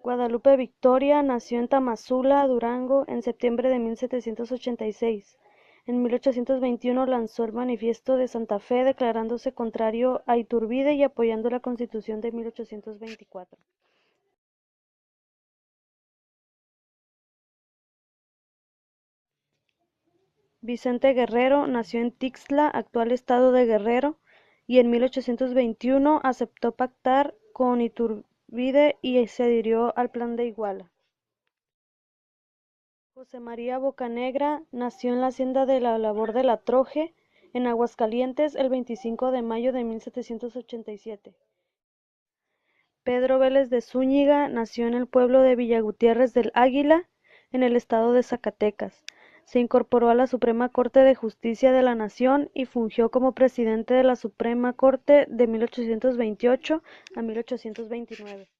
Guadalupe Victoria nació en Tamazula, Durango, en septiembre de 1786. En 1821 lanzó el Manifiesto de Santa Fe declarándose contrario a Iturbide y apoyando la Constitución de 1824. Vicente Guerrero nació en Tixla, actual estado de Guerrero, y en 1821 aceptó pactar con Iturbide y se adhirió al Plan de Iguala. José María Bocanegra nació en la hacienda de la Labor de la Troje, en Aguascalientes, el 25 de mayo de 1787. Pedro Vélez de Zúñiga nació en el pueblo de Villa Gutiérrez del Águila, en el estado de Zacatecas. Se incorporó a la Suprema Corte de Justicia de la Nación y fungió como presidente de la Suprema Corte de 1828 a 1829.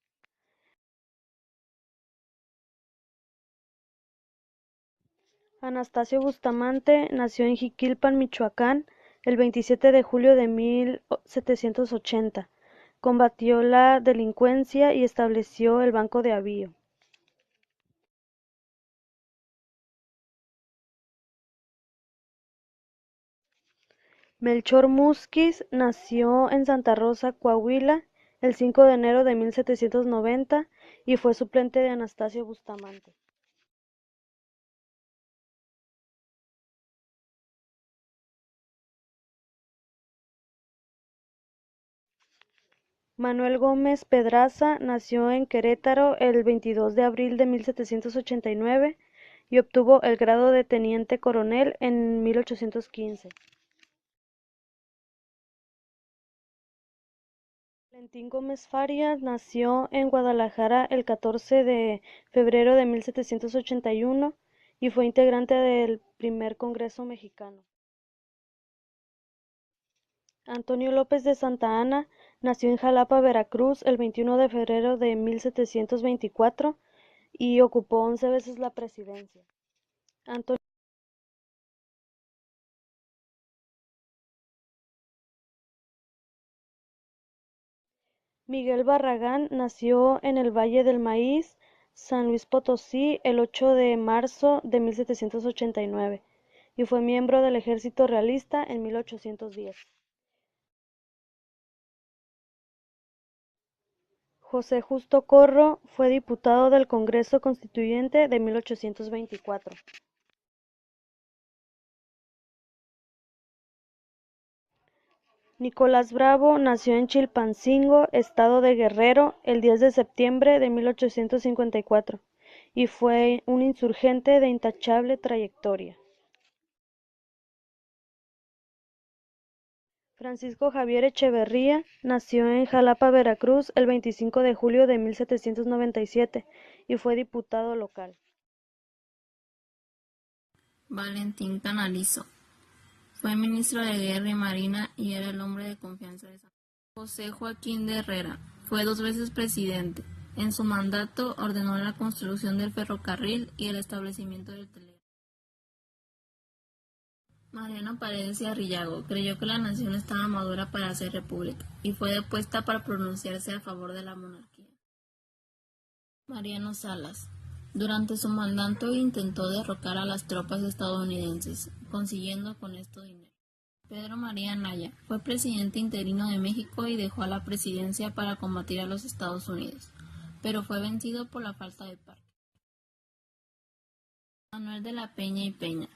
Anastasio Bustamante nació en Jiquilpan, Michoacán, el 27 de julio de 1780. Combatió la delincuencia y estableció el Banco de Avío. Melchor Musquiz nació en Santa Rosa, Coahuila, el 5 de enero de 1790 y fue suplente de Anastasio Bustamante. Manuel Gómez Pedraza nació en Querétaro el 22 de abril de 1789 y obtuvo el grado de teniente coronel en 1815. Valentín Gómez Farias nació en Guadalajara el 14 de febrero de 1781 y fue integrante del primer Congreso Mexicano. Antonio López de Santa Anna nació en Jalapa, Veracruz, el 21 de febrero de 1724 y ocupó 11 veces la presidencia. Antonio Miguel Barragán nació en el Valle del Maíz, San Luis Potosí, el 8 de marzo de 1789 y fue miembro del Ejército Realista en 1810. José Justo Corro fue diputado del Congreso Constituyente de 1824. Nicolás Bravo nació en Chilpancingo, estado de Guerrero, el 10 de septiembre de 1854 y fue un insurgente de intachable trayectoria. Francisco Javier Echeverría nació en Jalapa, Veracruz, el 25 de julio de 1797 y fue diputado local. Valentín Canalizo. Fue ministro de Guerra y Marina y era el hombre de confianza de San José Joaquín de Herrera. Fue 2 veces presidente. En su mandato ordenó la construcción del ferrocarril y el establecimiento del telégrafo. Mariano Paredes y Arrillago creyó que la nación estaba madura para hacer república y fue depuesta para pronunciarse a favor de la monarquía. Mariano Salas. Durante su mandato intentó derrocar a las tropas estadounidenses, consiguiendo con esto dinero. Pedro María Anaya fue presidente interino de México y dejó a la presidencia para combatir a los Estados Unidos, pero fue vencido por la falta de par. Manuel de la Peña y Peña.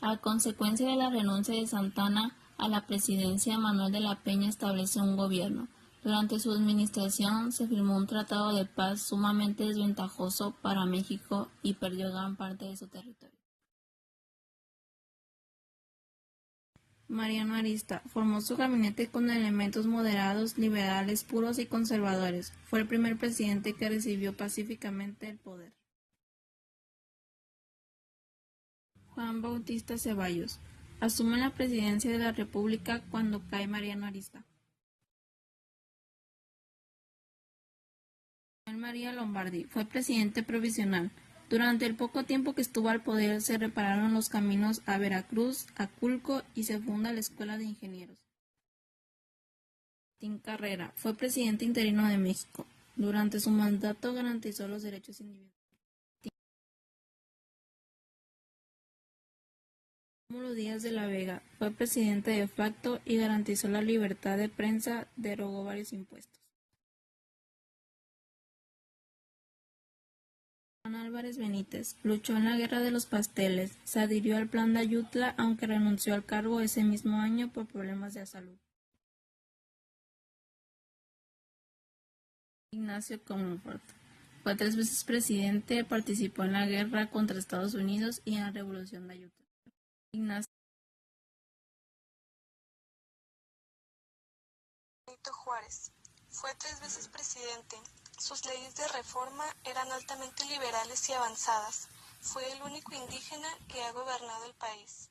A consecuencia de la renuncia de Santana a la presidencia, Manuel de la Peña estableció un gobierno. Durante su administración se firmó un tratado de paz sumamente desventajoso para México y perdió gran parte de su territorio. Mariano Arista formó su gabinete con elementos moderados, liberales, puros y conservadores. Fue el primer presidente que recibió pacíficamente el poder. Juan Bautista Ceballos asume la presidencia de la República cuando cae Mariano Arista. Manuel María Lombardi fue presidente provisional. Durante el poco tiempo que estuvo al poder se repararon los caminos a Veracruz, Aculco y se funda la Escuela de Ingenieros. Martín Carrera fue presidente interino de México. Durante su mandato garantizó los derechos individuales. Rómulo Díaz de la Vega fue presidente de facto y garantizó la libertad de prensa, derogó varios impuestos. Juan Álvarez Benítez luchó en la Guerra de los Pasteles, se adhirió al Plan de Ayutla, aunque renunció al cargo ese mismo año por problemas de salud. Ignacio Comonfort fue 3 veces presidente, participó en la guerra contra Estados Unidos y en la Revolución de Ayutla. Ignacio Benito Juárez fue 3 veces presidente. Sus leyes de reforma eran altamente liberales y avanzadas. Fue el único indígena que ha gobernado el país.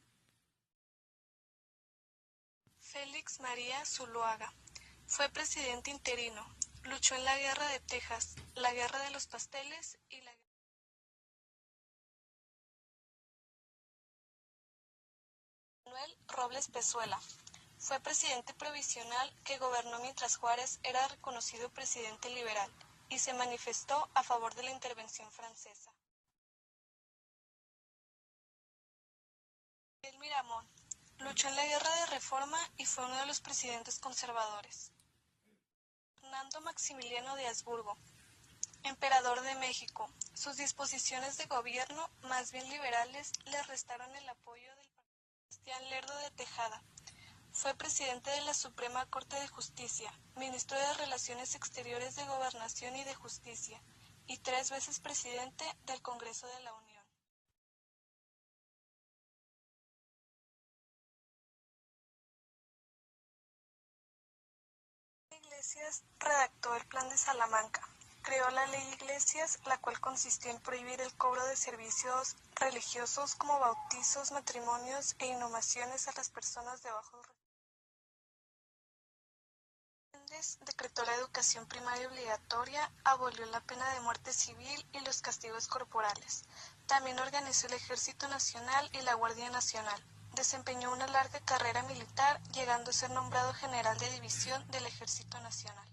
Félix María Zuloaga fue presidente interino. Luchó en la Guerra de Texas, la Guerra de los Pasteles y la Manuel Robles Pezuela fue presidente provisional que gobernó mientras Juárez era reconocido presidente liberal y se manifestó a favor de la intervención francesa. Miguel Miramón luchó en la Guerra de Reforma y fue uno de los presidentes conservadores. Fernando Maximiliano de Habsburgo, emperador de México, sus disposiciones de gobierno, más bien liberales, le restaron el apoyo del Sebastián Lerdo de Tejada. Fue presidente de la Suprema Corte de Justicia, ministro de Relaciones Exteriores, de Gobernación y de Justicia, y 3 veces presidente del Congreso de la Unión. Iglesias redactó el Plan de Salamanca. Creó la Ley Iglesias, la cual consistió en prohibir el cobro de servicios religiosos como bautizos, matrimonios e inhumaciones a las personas de bajos recursos. Decretó la educación primaria obligatoria, abolió la pena de muerte civil y los castigos corporales. También organizó el Ejército Nacional y la Guardia Nacional. Desempeñó una larga carrera militar, llegando a ser nombrado general de división del Ejército Nacional.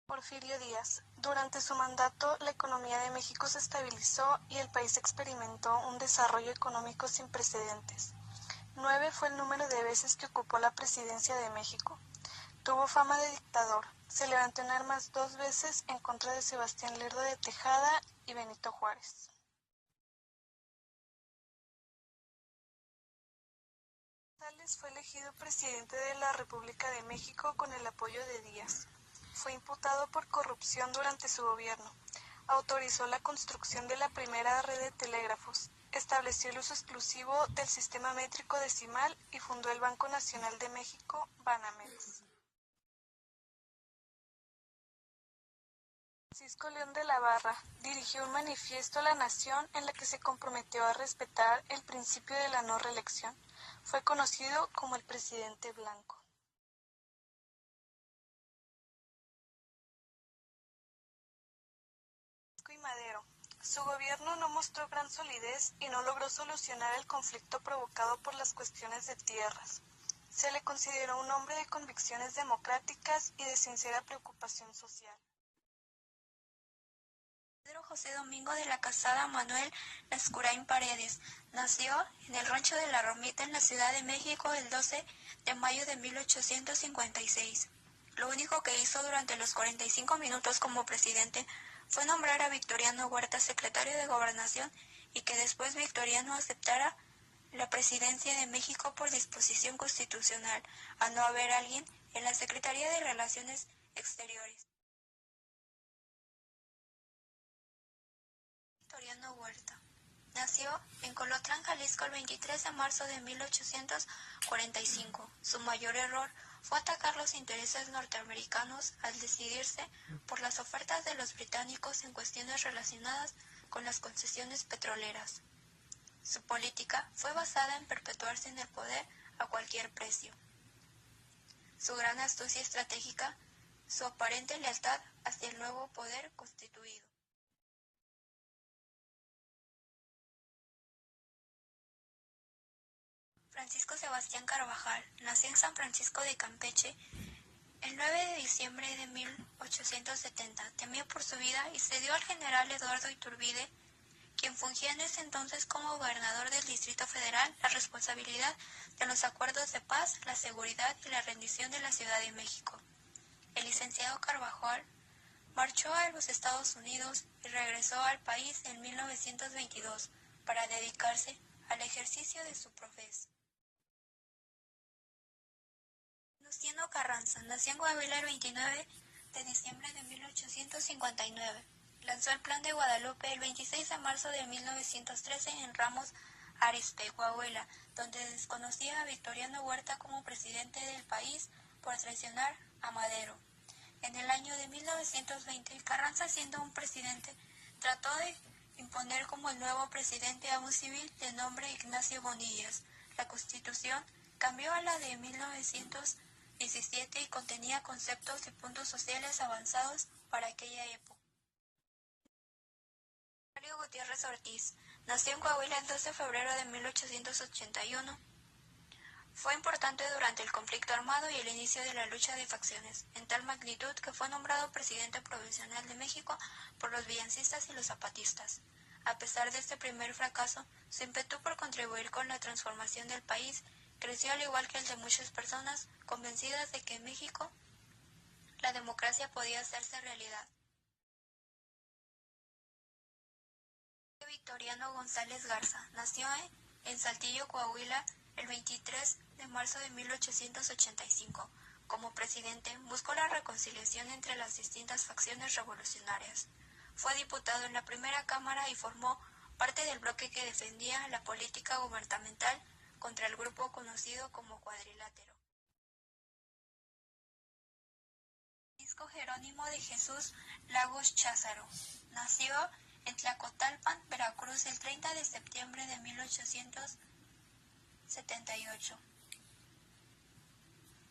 Porfirio Díaz. Durante su mandato, la economía de México se estabilizó y el país experimentó un desarrollo económico sin precedentes. 9 fue el número de veces que ocupó la presidencia de México. Tuvo fama de dictador. Se levantó en armas 2 veces en contra de Sebastián Lerdo de Tejada y Benito Juárez. González fue elegido presidente de la República de México con el apoyo de Díaz. Fue imputado por corrupción durante su gobierno. Autorizó la construcción de la primera red de telégrafos, estableció el uso exclusivo del sistema métrico decimal y fundó el Banco Nacional de México, Banamex. Francisco León de la Barra dirigió un manifiesto a la nación en la que se comprometió a respetar el principio de la no reelección. Fue conocido como el presidente blanco. Y Madero. Su gobierno no mostró gran solidez y no logró solucionar el conflicto provocado por las cuestiones de tierras. Se le consideró un hombre de convicciones democráticas y de sincera preocupación social. Pedro José Domingo de la Casada Manuel Lascurain Paredes nació en el Rancho de la Romita en la Ciudad de México el 12 de mayo de 1856. Lo único que hizo durante los 45 minutos como presidente fue nombrar a Victoriano Huerta secretario de Gobernación y que después Victoriano aceptara la presidencia de México por disposición constitucional, a no haber alguien en la Secretaría de Relaciones Exteriores. Victoriano Huerta nació en Colotlán, Jalisco, el 23 de marzo de 1845. Su mayor error fue atacar los intereses norteamericanos al decidirse por las ofertas de los británicos en cuestiones relacionadas con las concesiones petroleras. Su política fue basada en perpetuarse en el poder a cualquier precio. Su gran astucia estratégica, su aparente lealtad hacia el nuevo poder constituido. Francisco Sebastián Carvajal nació en San Francisco de Campeche el 9 de diciembre de 1870. Temió por su vida y cedió al general Eduardo Iturbide, quien fungía en ese entonces como gobernador del Distrito Federal, la responsabilidad de los acuerdos de paz, la seguridad y la rendición de la Ciudad de México. El licenciado Carvajal marchó a los Estados Unidos y regresó al país en 1922 para dedicarse al ejercicio de su profesión. Venustiano Carranza nació en Coahuila el 29 de diciembre de 1859. Lanzó el Plan de Guadalupe el 26 de marzo de 1913 en Ramos Arizpe, Coahuila, donde desconocía a Victoriano Huerta como presidente del país por traicionar a Madero. En el año de 1920, Carranza, siendo un presidente, trató de imponer como el nuevo presidente a un civil de nombre Ignacio Bonillas. La Constitución cambió a la de 1917 y contenía conceptos y puntos sociales avanzados para aquella época. Mario Gutiérrez Ortiz nació en Coahuila el 2 de febrero de 1881. Fue importante durante el conflicto armado y el inicio de la lucha de facciones, en tal magnitud que fue nombrado presidente provisional de México por los villancistas y los zapatistas. A pesar de este primer fracaso, su ímpetu por contribuir con la transformación del país creció al igual que el de muchas personas convencidas de que en México la democracia podía hacerse realidad. Victoriano González Garza nació en Saltillo, Coahuila, el 23 de marzo de 1885. Como presidente, buscó la reconciliación entre las distintas facciones revolucionarias. Fue diputado en la primera Cámara y formó parte del bloque que defendía la política gubernamental contra el grupo conocido como Cuadrilátero. Francisco Jerónimo de Jesús Lagos Cházaro nació en Tlacotalpan, Veracruz, el 30 de septiembre de 1878.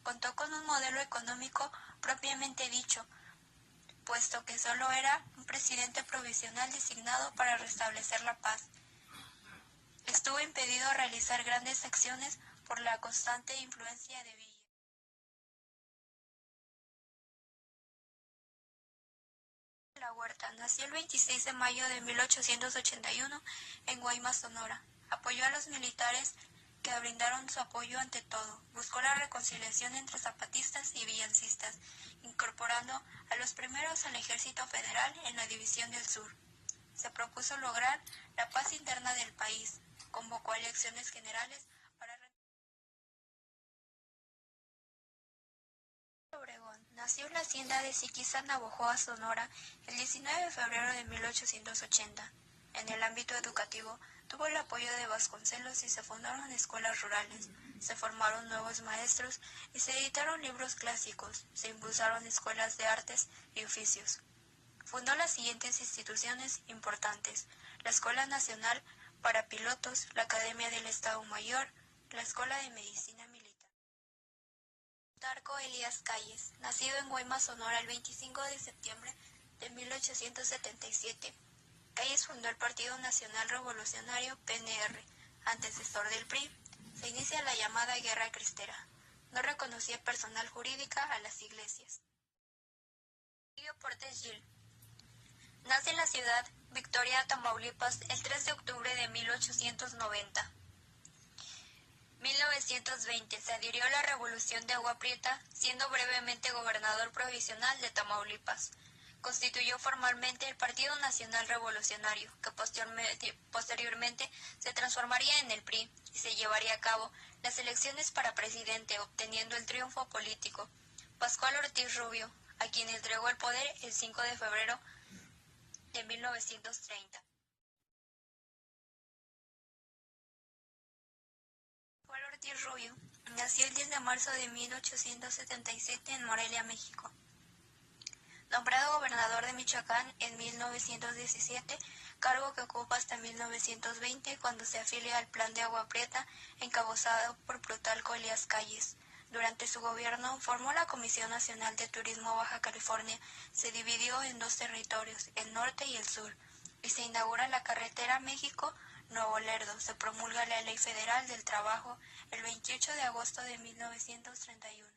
Contó con un modelo económico propiamente dicho, puesto que solo era un presidente provisional designado para restablecer la paz. Estuvo impedido a realizar grandes acciones por la constante influencia de Villa. La Huerta nació el 26 de mayo de 1881 en Guaymas, Sonora. Apoyó a los militares que brindaron su apoyo ante todo. Buscó la reconciliación entre zapatistas y villancistas, incorporando a los primeros al Ejército Federal en la División del Sur. Se propuso lograr la paz interna del país. Convocó a elecciones generales para Obregón nació en la hacienda de Siquizá, Navojoa, Sonora, el 19 de febrero de 1880. En el ámbito educativo, tuvo el apoyo de Vasconcelos y se fundaron escuelas rurales, se formaron nuevos maestros y se editaron libros clásicos, se impulsaron escuelas de artes y oficios. Fundó las siguientes instituciones importantes: la Escuela Nacional para Pilotos, la Academia del Estado Mayor, la Escuela de Medicina Militar. Plutarco Elías Calles, nacido en Guaymas, Sonora, el 25 de septiembre de 1877. Calles fundó el Partido Nacional Revolucionario PNR, antecesor del PRI. Se inicia la llamada Guerra Cristera. No reconocía personal jurídica a las iglesias. Emilio Portes Gil nace en la ciudad Victoria, Tamaulipas, el 3 de octubre de 1890. 1920 se adhirió a la Revolución de Agua Prieta, siendo brevemente gobernador provisional de Tamaulipas. Constituyó formalmente el Partido Nacional Revolucionario, que posteriormente se transformaría en el PRI y se llevaría a cabo las elecciones para presidente, obteniendo el triunfo político. Pascual Ortiz Rubio, a quien entregó el poder el 5 de febrero de 1930. Pascual Ortiz Rubio nació el 10 de marzo de 1877 en Morelia, México. Nombrado gobernador de Michoacán en 1917, cargo que ocupa hasta 1920, cuando se afilia al Plan de Agua Prieta, encabezado por Plutarco Elías Calles. Durante su gobierno, formó la Comisión Nacional de Turismo Baja California. Se dividió en dos territorios, el norte y el sur, y se inaugura la carretera México Nuevo Lerdo, se promulga la Ley Federal del Trabajo el 28 de agosto de 1931.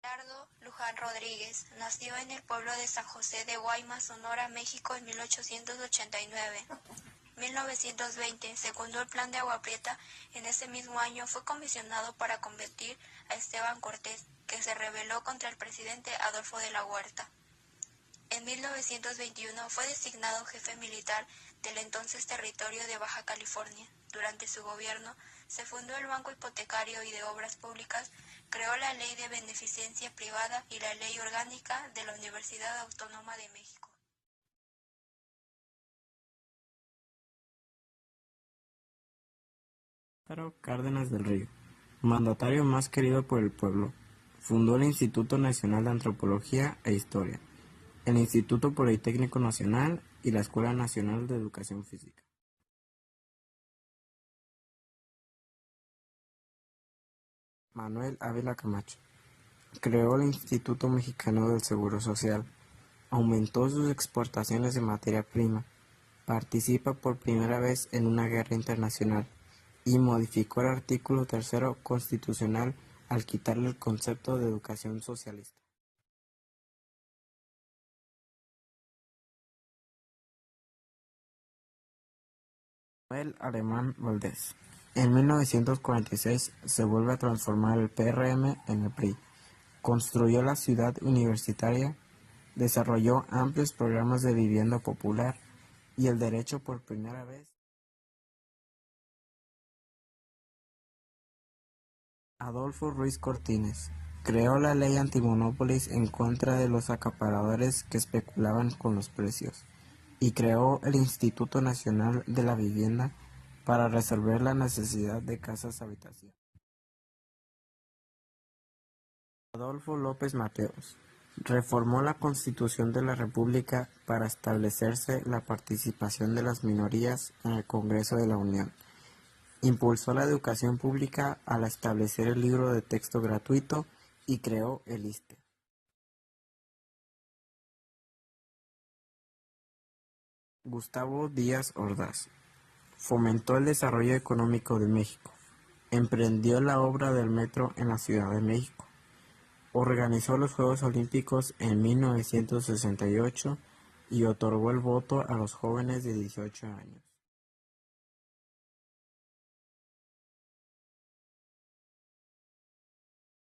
Gerardo Luján Rodríguez nació en el pueblo de San José de Guaymas, Sonora, México en 1889. 1920, según el Plan de Agua Prieta, en ese mismo año fue comisionado para combatir a Esteban Cortés, que se rebeló contra el presidente Adolfo de la Huerta. En 1921 fue designado jefe militar del entonces territorio de Baja California. Durante su gobierno se fundó el Banco Hipotecario y de Obras Públicas, creó la Ley de Beneficencia Privada y la Ley Orgánica de la Universidad Autónoma de México. Lázaro Cárdenas del Río, mandatario más querido por el pueblo, fundó el Instituto Nacional de Antropología e Historia, el Instituto Politécnico Nacional y la Escuela Nacional de Educación Física. Manuel Ávila Camacho creó el Instituto Mexicano del Seguro Social, aumentó sus exportaciones de materia prima, participa por primera vez en una guerra internacional y modificó el artículo 3º constitucional al quitarle el concepto de educación socialista. Manuel Alemán Valdés. En 1946 se vuelve a transformar el PRM en el PRI. Construyó la ciudad universitaria, desarrolló amplios programas de vivienda popular y el derecho por primera vez. Adolfo Ruiz Cortines creó la ley antimonópolis en contra de los acaparadores que especulaban con los precios y creó el Instituto Nacional de la Vivienda para resolver la necesidad de casas habitación. Adolfo López Mateos reformó la Constitución de la República para establecerse la participación de las minorías en el Congreso de la Unión. Impulsó la educación pública al establecer el libro de texto gratuito y creó el ISSSTE. Gustavo Díaz Ordaz fomentó el desarrollo económico de México, emprendió la obra del metro en la Ciudad de México, organizó los Juegos Olímpicos en 1968 y otorgó el voto a los jóvenes de 18 años.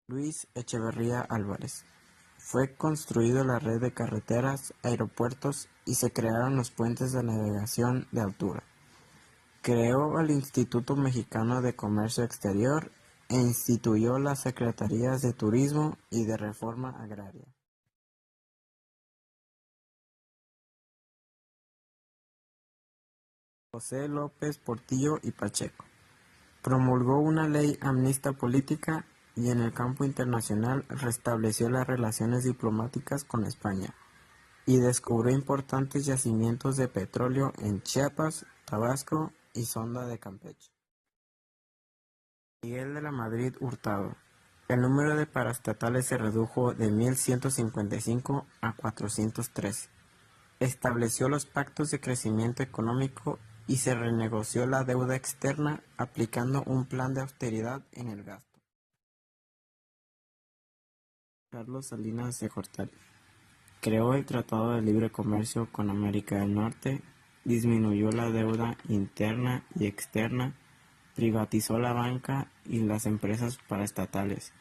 Luis Echeverría Álvarez. Fue construida la red de carreteras, aeropuertos y se crearon los puentes de navegación de altura. Creó el Instituto Mexicano de Comercio Exterior e instituyó las Secretarías de Turismo y de Reforma Agraria. José López Portillo y Pacheco. Promulgó una ley amnista política y en el campo internacional restableció las relaciones diplomáticas con España y descubrió importantes yacimientos de petróleo en Chiapas, Tabasco y Sonda de Campeche. Miguel de la Madrid Hurtado. El número de paraestatales se redujo de 1.155 a 413. Estableció los pactos de crecimiento económico y se renegoció la deuda externa aplicando un plan de austeridad en el gasto. Carlos Salinas de Gortari creó el Tratado de Libre Comercio con América del Norte, disminuyó la deuda interna y externa, privatizó la banca y las empresas paraestatales,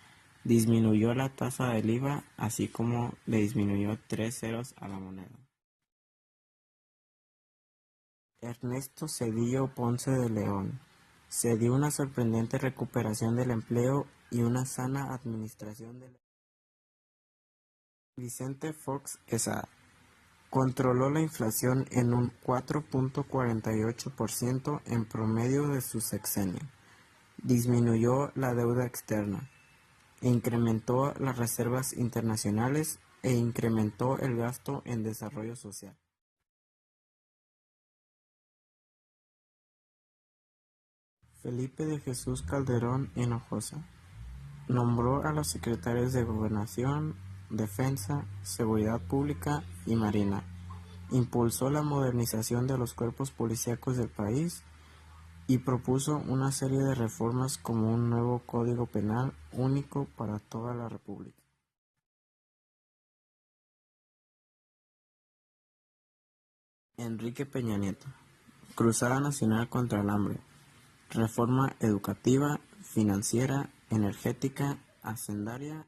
disminuyó la tasa del IVA, así como le disminuyó 3 ceros a la moneda. Ernesto Zedillo Ponce de León. Se dio una sorprendente recuperación del empleo y una sana administración de la... Vicente Fox Quesada. Controló la inflación en un 4.48% en promedio de su sexenio. Disminuyó la deuda externa. Incrementó las reservas internacionales e incrementó el gasto en desarrollo social. Felipe de Jesús Calderón Hinojosa. Nombró a los secretarios de Gobernación, Defensa, Seguridad Pública y Marina. Impulsó la modernización de los cuerpos policíacos del país y propuso una serie de reformas como un nuevo código penal único para toda la República. Enrique Peña Nieto. Cruzada Nacional contra el Hambre. Reforma educativa, financiera, energética, hacendaria